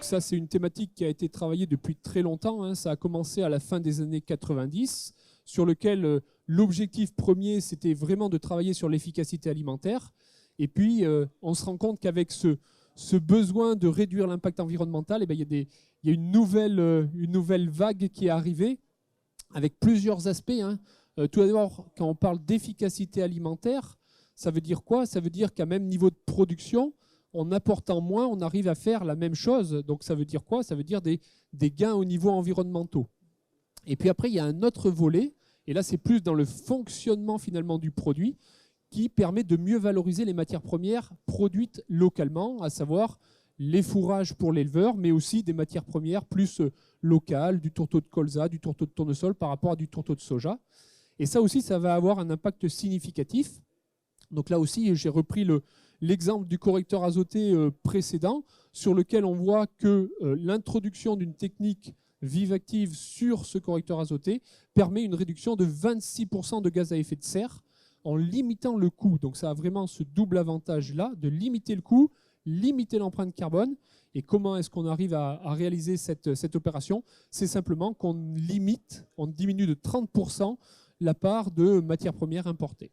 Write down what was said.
ça, c'est une thématique qui a été travaillée depuis très longtemps, hein. Ça a commencé à la fin des années 90, sur lequel l'objectif premier, c'était vraiment de travailler sur l'efficacité alimentaire. Et puis, on se rend compte qu'avec ce besoin de réduire l'impact environnemental, eh bien, il y a une nouvelle vague qui est arrivée, avec plusieurs aspects, hein. Tout d'abord, quand on parle d'efficacité alimentaire, ça veut dire quoi? Ça veut dire qu'à même niveau de production, en apportant moins, on arrive à faire la même chose. Donc ça veut dire quoi? Ça veut dire des gains au niveau environnementaux. Et puis après, il y a un autre volet, et là c'est plus dans le fonctionnement finalement du produit, qui permet de mieux valoriser les matières premières produites localement, à savoir les fourrages pour l'éleveur, mais aussi des matières premières plus locales, du tourteau de colza, du tourteau de tournesol par rapport à du tourteau de soja. Et ça aussi, ça va avoir un impact significatif. Donc là aussi, j'ai repris l'exemple du correcteur azoté précédent, sur lequel on voit que l'introduction d'une technique Vivactive sur ce correcteur azoté permet une réduction de 26% de gaz à effet de serre en limitant le coût. Donc ça a vraiment ce double avantage-là, de limiter le coût, limiter l'empreinte carbone. Et comment est-ce qu'on arrive à réaliser cette opération? C'est simplement qu'on diminue de 30% la part de matières premières importées.